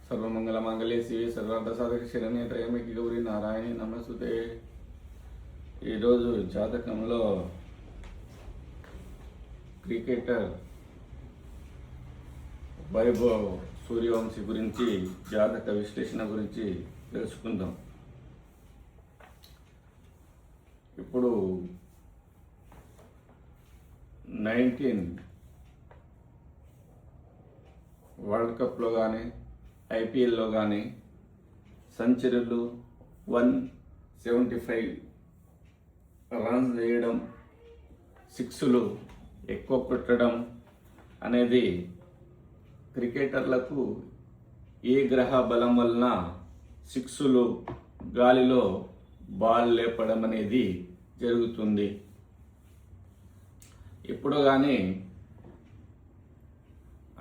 సర్వమంగళమాంగళ్యే శివే సర్వార్థసాధక శరణ్యే త్రయంబకే గౌరీ నారాయణి నమస్తుతే. ఈరోజు జాతకంలో క్రికెటర్ వైభవ్ సూర్యవంశీ గురించి జాతక విశ్లేషణ గురించి తెలుసుకుందాం. ఇప్పుడు 19 వరల్డ్ కప్లో కానీ ఐపీఎల్లో కానీ సెంచరీలు 175 రన్స్ వేయడం, సిక్స్లు ఎక్కువ కొట్టడం అనేది క్రికెటర్లకు ఏ గ్రహ బలం వలన సిక్స్లు గాలిలో బాల్ లేపడం అనేది జరుగుతుంది. ఇప్పుడు కానీ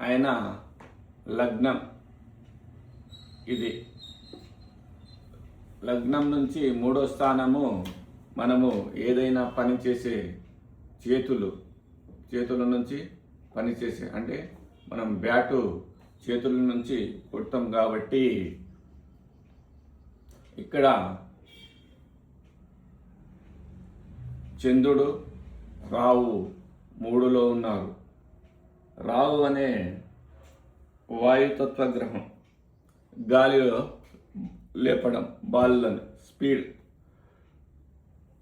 ఆయన లగ్నం, ఇది లగ్నం నుంచి 3వ స్థానము. మనము ఏదైనా పని చేసే చేతుల నుంచి పనిచేసే, అంటే మనం బ్యాటు చేతుల నుంచి కొడతాం కాబట్టి ఇక్కడ చంద్రుడు రావు 3లో ఉన్నారు. రావు అనే వాయుతత్వ గ్రహం గాలిలో లేపడం బాల్లను స్పీడ్.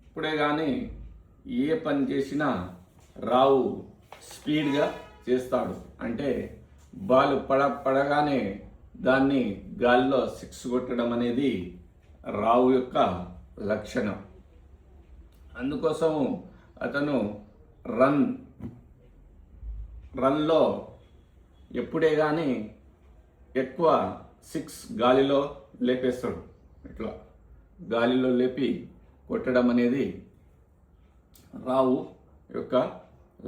ఇప్పుడే కానీ ఏ పని చేసినా రావు స్పీడ్గా చేస్తాడు. అంటే బాల్ పడగానే దాన్ని గాలిలో సిక్స్ కొట్టడం అనేది రావు యొక్క లక్షణం. అందుకోసము అతను రన్లో ఎప్పుడే కానీ ఎక్కువ సిక్స్ గాలిలో లేపేస్తాడు. ఇట్లా గాలిలో లేపి కొట్టడం అనేది రావు యొక్క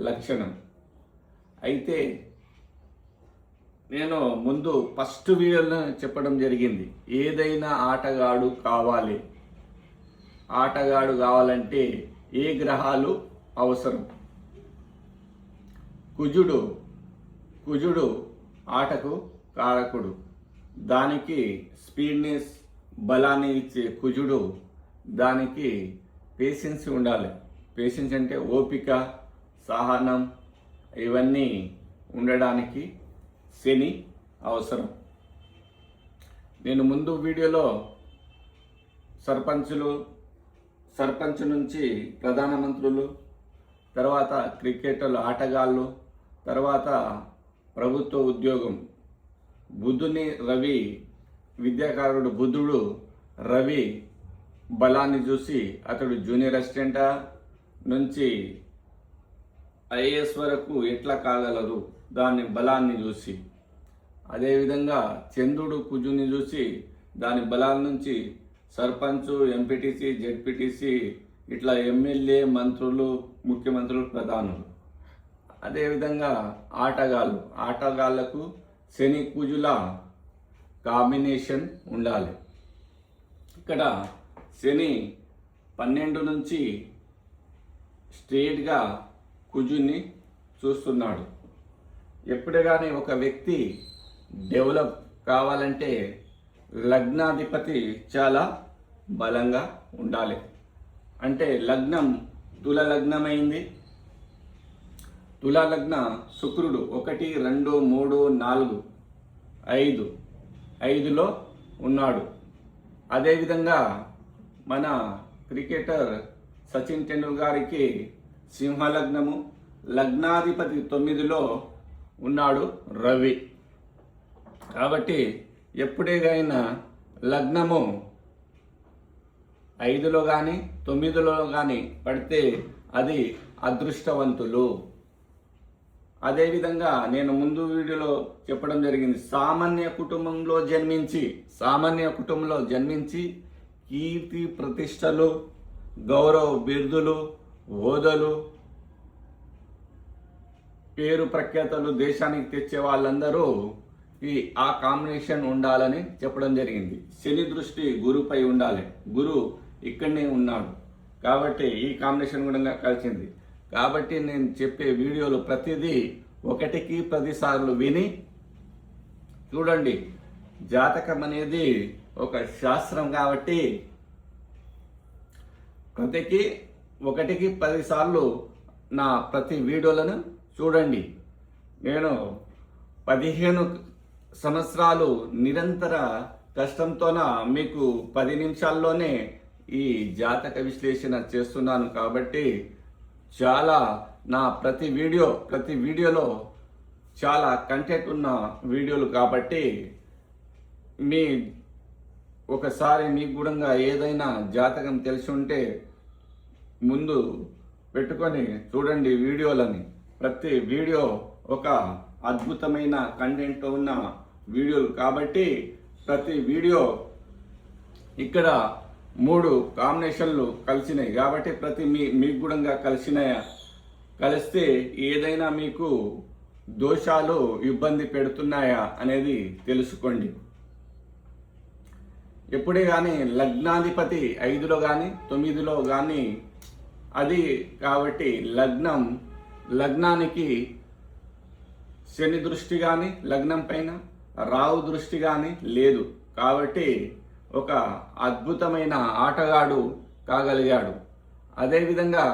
లక్షణం. అయితే నేను ముందు ఫస్ట్ వీడియోలో చెప్పడం జరిగింది, ఏదైనా ఆటగాడు కావాలంటే ఏ గ్రహాలు అవసరం. కుజుడు ఆటకు కారకుడు, దానికి స్పీడ్నెస్ బలాన్ని ఇచ్చే కుజుడు, దానికి పేషెన్స్ ఉండాలి. పేషెన్స్ అంటే ఓపిక, సహనం, ఇవన్నీ ఉండడానికి శని అవసరం. నేను ముందు వీడియోలో సర్పంచ్ నుంచి ప్రధానమంత్రులు, తర్వాత క్రికెటర్లు, ఆటగాళ్ళు, తర్వాత ప్రభుత్వ ఉద్యోగం, రవి విద్యాకారుడు బుధుడు రవి బలాన్ని చూసి అతడు జూనియర్ అసిస్టెంట్ నుంచి ఐఏఎస్ వరకు ఎట్లా కాగలరు, దాని బలాన్ని చూసి. అదేవిధంగా చంద్రుడు కుజుని చూసి దాని బలాల నుంచి సర్పంచ్, ఎంపీటీసీ, జెడ్పీటీసీ, ఇట్లా ఎమ్మెల్యే, మంత్రులు, ముఖ్యమంత్రులు, ప్రధానులు. అదేవిధంగా ఆటగాళ్లకు శని కుజుల కాంబినేషన్ ఉండాలి. ఇక్కడ శని 12 నుంచి స్ట్రేట్గా కుజుని చూస్తున్నాడు. ఎప్పుడు కానీ ఒక వ్యక్తి డెవలప్ కావాలంటే లగ్నాధిపతి చాలా బలంగా ఉండాలి. అంటే లగ్నం తుల లగ్నమైంది. తులా లగ్న శుక్రుడు 1, 2, 3, 4, 5లో ఉన్నాడు. అదేవిధంగా మన క్రికెటర్ సచిన్ టెండూల్కర్ గారికి సింహలగ్నము, లగ్నాధిపతి 9లో ఉన్నాడు రవి. కాబట్టి ఎప్పుడైనా లగ్నము 5లో కానీ 9లో కానీ పడితే అది అదృష్టవంతులు. అదేవిధంగా నేను ముందు వీడియోలో చెప్పడం జరిగింది, సామాన్య కుటుంబంలో జన్మించి కీర్తి ప్రతిష్టలు, గౌరవ బిరుదులు, హోదాలు, పేరు ప్రఖ్యాతలు దేశానికి తెచ్చే వాళ్ళందరూ ఆ కాంబినేషన్ ఉండాలని చెప్పడం జరిగింది. శని దృష్టి గురుపై ఉండాలి. గురు ఇక్కడనే ఉన్నాడు కాబట్టి ఈ కాంబినేషన్ కూడా కలిసింది. కాబట్టి నేను చెప్పే వీడియోలు ప్రతిదీ 1కి 10 సార్లు విని చూడండి. జాతకం అనేది ఒక శాస్త్రం కాబట్టి ఒకటికి 10 సార్లు నా ప్రతి వీడియోలను చూడండి. నేను 15 సంవత్సరాలు నిరంతర కష్టంతోన మీకు 10 నిమిషాల్లోనే ఈ జాతక విశ్లేషణ చేస్తున్నాను కాబట్టి చాలా నా ప్రతి వీడియోలో చాలా కంటెంట్ ఉన్న వీడియోలు కాబట్టి ఒకసారి మీకు కూడా ఏదైనా జాతకం తెలిసి ఉంటే ముందు పెట్టుకొని చూడండి వీడియోలని. ప్రతి వీడియో ఒక అద్భుతమైన కంటెంట్ ఉన్న వీడియోలు కాబట్టి ప్రతి వీడియో ఇక్కడ 3 కాంబినేషన్లు కలిసినాయి కాబట్టి మీకు కూడా కలిస్తే ఏదైనా మీకు దోషాలు ఇబ్బంది పెడుతున్నాయా అనేది తెలుసుకోండి. ఎప్పుడే కానీ లగ్నాధిపతి 5లో కానీ 9లో కానీ అది కాబట్టి లగ్నానికి శని దృష్టి కానీ లగ్నం పైన రాహు దృష్టి కానీ లేదు కాబట్టి ఒక అద్భుతమైన ఆటగాడు కాగలిగాడు. అదేవిధంగా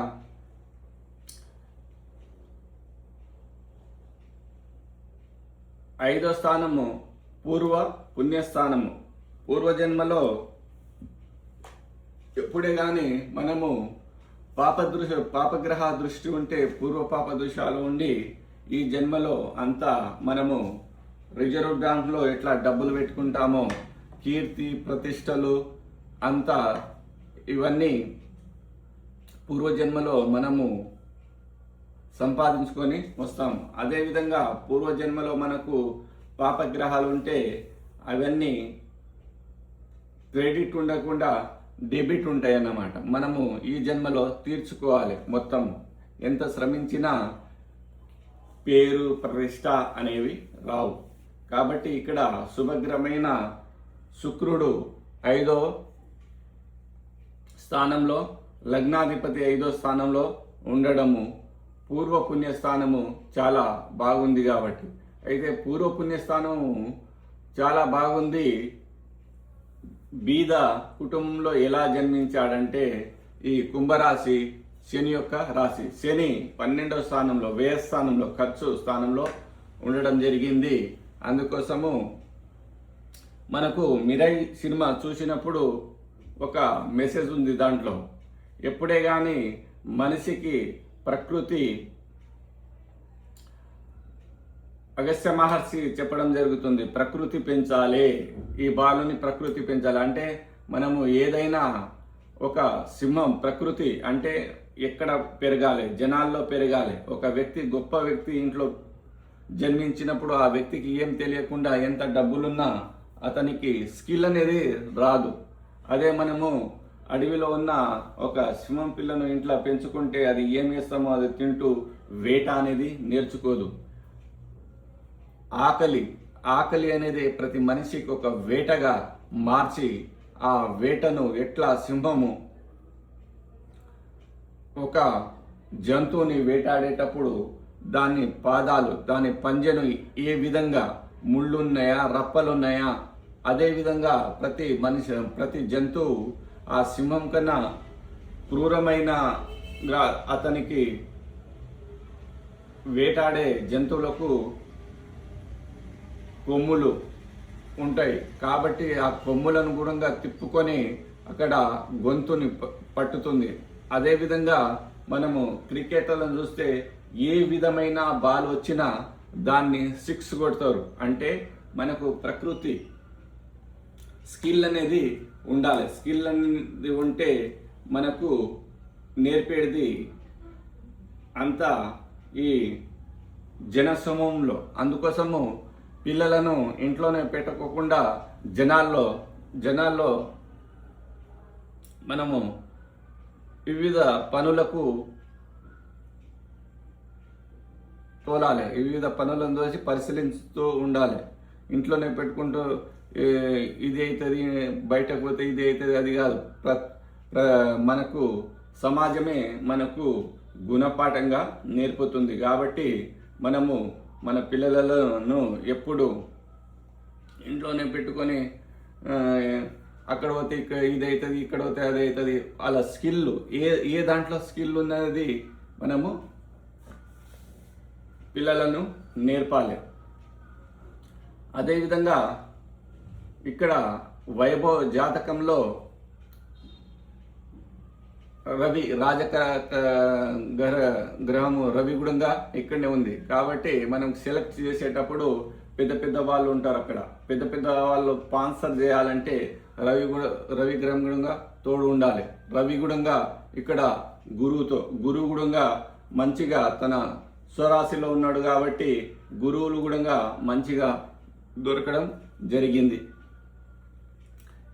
5వ స్థానము పుణ్యస్థానము. పూర్వజన్మలో ఎప్పుడే కానీ మనము పాపగ్రహ దృష్టి ఉంటే పూర్వపాప దృశ్యాలు ఉండి ఈ జన్మలో అంతా మనము రిజర్వ్ బ్యాంక్లో ఎట్లా డబ్బులు పెట్టుకుంటామో కీర్తి ప్రతిష్టలు అంతా ఇవన్నీ పూర్వజన్మలో మనము సంపాదించుకొని వస్తాం. అదేవిధంగా పూర్వజన్మలో మనకు పాపగ్రహాలు ఉంటే అవన్నీ క్రెడిట్ ఉండకుండా డెబిట్ ఉంటాయి అన్నమాట. మనము ఈ జన్మలో తీర్చుకోవాలి. మొత్తం ఎంత శ్రమించినా పేరు ప్రతిష్ట అనేవి రావు కాబట్టి ఇక్కడ శుభగ్రమైన శుక్రుడు 5వ స్థానంలో లగ్నాధిపతి 5వ స్థానంలో ఉండడము పూర్వ పుణ్యస్థానము చాలా బాగుంది కాబట్టి. అయితే పూర్వ పుణ్యస్థానము చాలా బాగుంది. బీద కుటుంబంలో ఎలా జన్మించాడంటే ఈ కుంభరాశి శని యొక్క రాశి. శని 12వ స్థానంలో వ్యయ స్థానంలో ఖర్చు స్థానంలో ఉండడం జరిగింది. అందుకోసము మనకు మిరై సినిమా చూసినప్పుడు ఒక మెసేజ్ ఉంది దాంట్లో. ఎప్పుడే కానీ మనిషికి ప్రకృతి అగస్త్య మహర్షి చెప్పడం జరుగుతుంది, ప్రకృతి పెంచాలి, ఈ బాలుని ప్రకృతి పెంచాలి. అంటే మనము ఏదైనా ఒక సింహం ప్రకృతి అంటే ఎక్కడ పెరగాలి, జనాల్లో పెరగాలి. ఒక వ్యక్తి గొప్ప వ్యక్తి ఇంట్లో జన్మించినప్పుడు ఆ వ్యక్తికి ఏం తెలియకుండా ఎంత డబ్బులున్నా అతనికి స్కిల్ అనేది రాదు. అదే మనము అడవిలో ఉన్న ఒక సింహం పిల్లను ఇంట్లో పెంచుకుంటే అది ఏం చేస్తామో అది తింటూ వేట అనేది నేర్చుకోదు. ఆకలి అనేది ప్రతి మనిషికి ఒక వేటగా మార్చి ఆ వేటను ఎట్లా సింహము ఒక జంతువుని వేటాడేటప్పుడు దాని పాదాలు దాని పంజెను ఏ విధంగా ముళ్ళున్నాయా రప్పలున్నాయా అదేవిధంగా ప్రతి జంతువు ఆ సింహం కన్నా క్రూరమైనగా అతనికి వేటాడే జంతువులకు కొమ్ములు ఉంటాయి కాబట్టి ఆ కొమ్ములను కూడా తిప్పుకొని అక్కడ గొంతుని పట్టుతుంది. అదేవిధంగా మనము క్రికెటర్లను చూస్తే ఏ విధమైన బాల్ వచ్చినా దాన్ని 6 కొడతారు. అంటే మనకు ప్రకృతి స్కిల్ అనేది ఉండాలి. స్కిల్ అనేది ఉంటే మనకు నేర్పేది అంతా ఈ జనసమూహంలో. అందుకోసము పిల్లలను ఇంట్లోనే పెట్టుకోకుండా జనాల్లో మనము వివిధ పనులకు తోలాలి. వివిధ పనులను చూసి పరిశీలిస్తూ ఉండాలి. ఇంట్లోనే పెట్టుకుంటూ ఇది అవుతుంది బయటకు పోతే ఇది అవుతుంది అది కాదు. మనకు సమాజమే మనకు గుణపాఠంగా నేర్పుతుంది. కాబట్టి మనము మన పిల్లలను ఎప్పుడు ఇంట్లోనే పెట్టుకొని అక్కడ పోతే ఇక్కడ ఇది అవుతుంది, ఇక్కడ పోతే అది అవుతుంది. వాళ్ళ స్కిల్ ఏ దాంట్లో స్కిల్ ఉన్నది మనము పిల్లలను నేర్పాలి. అదేవిధంగా ఇక్కడ వైభవ జాతకంలో రవి గ్రహము రవి కూడా ఇక్కడనే ఉంది. కాబట్టి మనం సెలెక్ట్ చేసేటప్పుడు పెద్ద పెద్ద వాళ్ళు ఉంటారు. అక్కడ పెద్ద పెద్ద వాళ్ళు స్పాన్సర్ చేయాలంటే రవి గ్రహం కూడా తోడు ఉండాలి. రవి కూడా ఇక్కడ గురువు కూడా మంచిగా తన స్వరాశిలో ఉన్నాడు. కాబట్టి గురువులు కూడా మంచిగా దొరకడం జరిగింది.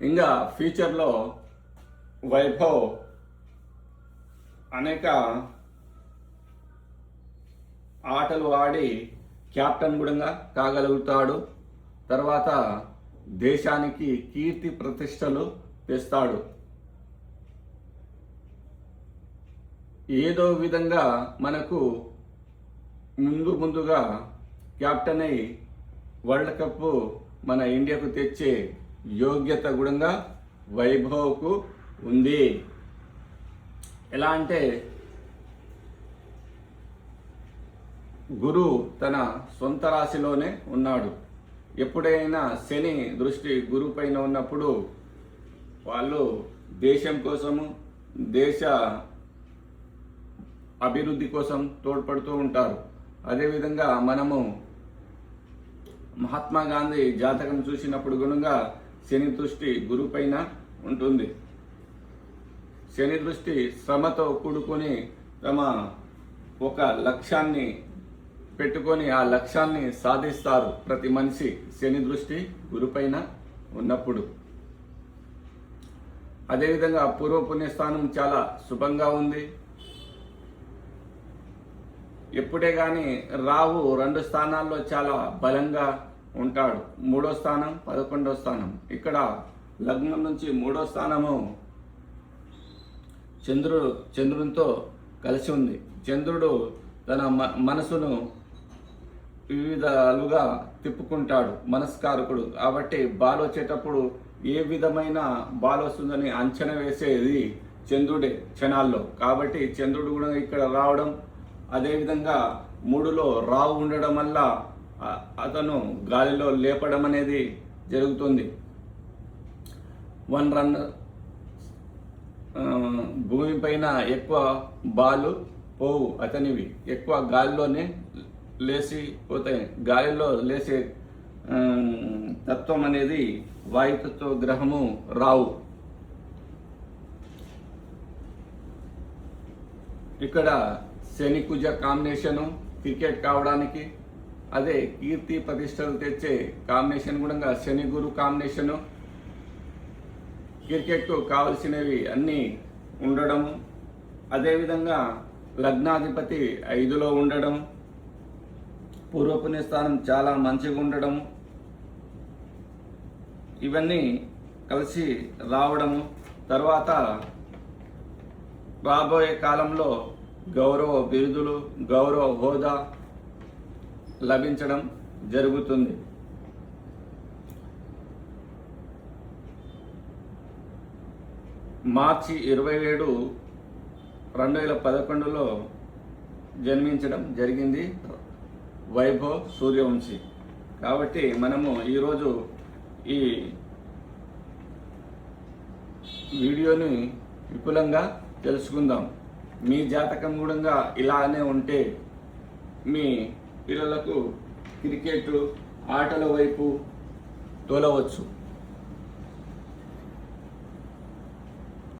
ఇంకా ఫ్యూచర్లో వైభవ్ అనేక ఆటలు ఆడి కెప్టెన్ కూడా కాగలుగుతాడు. తర్వాత దేశానికి కీర్తి ప్రతిష్టలు తెస్తాడు. ఏదో విధంగా మనకు ముందుగా కెప్టెన్ అయి వరల్డ్ కప్ మన ఇండియాకు తెచ్చే యోగ్యత కూడా వైభవ్కు ఉంది. ఎలా అంటే గురు తన సొంత రాశిలోనే ఉన్నాడు. ఎప్పుడైనా శని దృష్టి గురువు పైన ఉన్నప్పుడు వాళ్ళు దేశం కోసము, దేశ అభివృద్ధి కోసం తోడ్పడుతూ ఉంటారు. అదేవిధంగా మనము మహాత్మా గాంధీ జాతకం చూసినప్పుడు గుణంగా శని దృష్టి గురువు పైన ఉంటుంది. శని దృష్టి శ్రమతో కూడుకొని తమ ఒక లక్ష్యాన్ని పెట్టుకొని ఆ లక్ష్యాన్ని సాధిస్తారు ప్రతి మనిషి శని దృష్టి గురుపైన ఉన్నప్పుడు. అదేవిధంగా పూర్వ పుణ్యస్థానం చాలా శుభంగా ఉంది. ఎప్పుడే కానీ రావు 2 స్థానాల్లో చాలా బలంగా ఉంటాడు. 3వ స్థానం 11వ స్థానం. ఇక్కడ లగ్నం నుంచి 3వ స్థానము చంద్రునితో కలిసి ఉంది. చంద్రుడు తన మనసును వివిధాలుగా తిప్పుకుంటాడు, మనస్కారకుడు. కాబట్టి బాల్ వచ్చేటప్పుడు ఏ విధమైన బాల్ వస్తుందని అంచనా వేసేది చంద్రుడే క్షణాల్లో. కాబట్టి చంద్రుడు కూడా ఇక్కడ రావడం, అదేవిధంగా 3లో రావు ఉండడం వల్ల అతను గాలిలో లేపడం అనేది జరుగుతుంది. 1 రన్ భూమిపైన ఎక్కువ బాలు పోవు అతనివి, ఎక్కువ గాలిలోనే లేచిపోతాయి. గాలిలో లేచే తత్వం అనేది వాయుతత్వ గ్రహము రావు. ఇక్కడ శని కుజ కాంబినేషను క్రికెట్ కావడానికి, అదే కీర్తి ప్రతిష్టలు తెచ్చే కాంబినేషన్ కూడా శని గురు కాంబినేషను. క్రికెట్కు కావలసినవి అన్నీ ఉండడము, అదేవిధంగా లగ్నాధిపతి 5లో ఉండడం, పూర్వపుణ్యస్థానం చాలా మంచిగా ఉండడం, ఇవన్నీ కలిసి రావడము. తర్వాత రాబోయే కాలంలో గౌరవ బిరుదులు, గౌరవ హోదా లభించడం జరుగుతుంది. మార్చి 27, 2011లో జన్మించడం జరిగింది వైభవ్ సూర్యవంశీ. కాబట్టి మనము ఈరోజు ఈ వీడియోని విపులంగా తెలుసుకుందాం. మీ జాతకం కూడా ఇలానే ఉంటే మీ పిల్లలకు క్రికెట్ ఆటల వైపు తోలవచ్చు.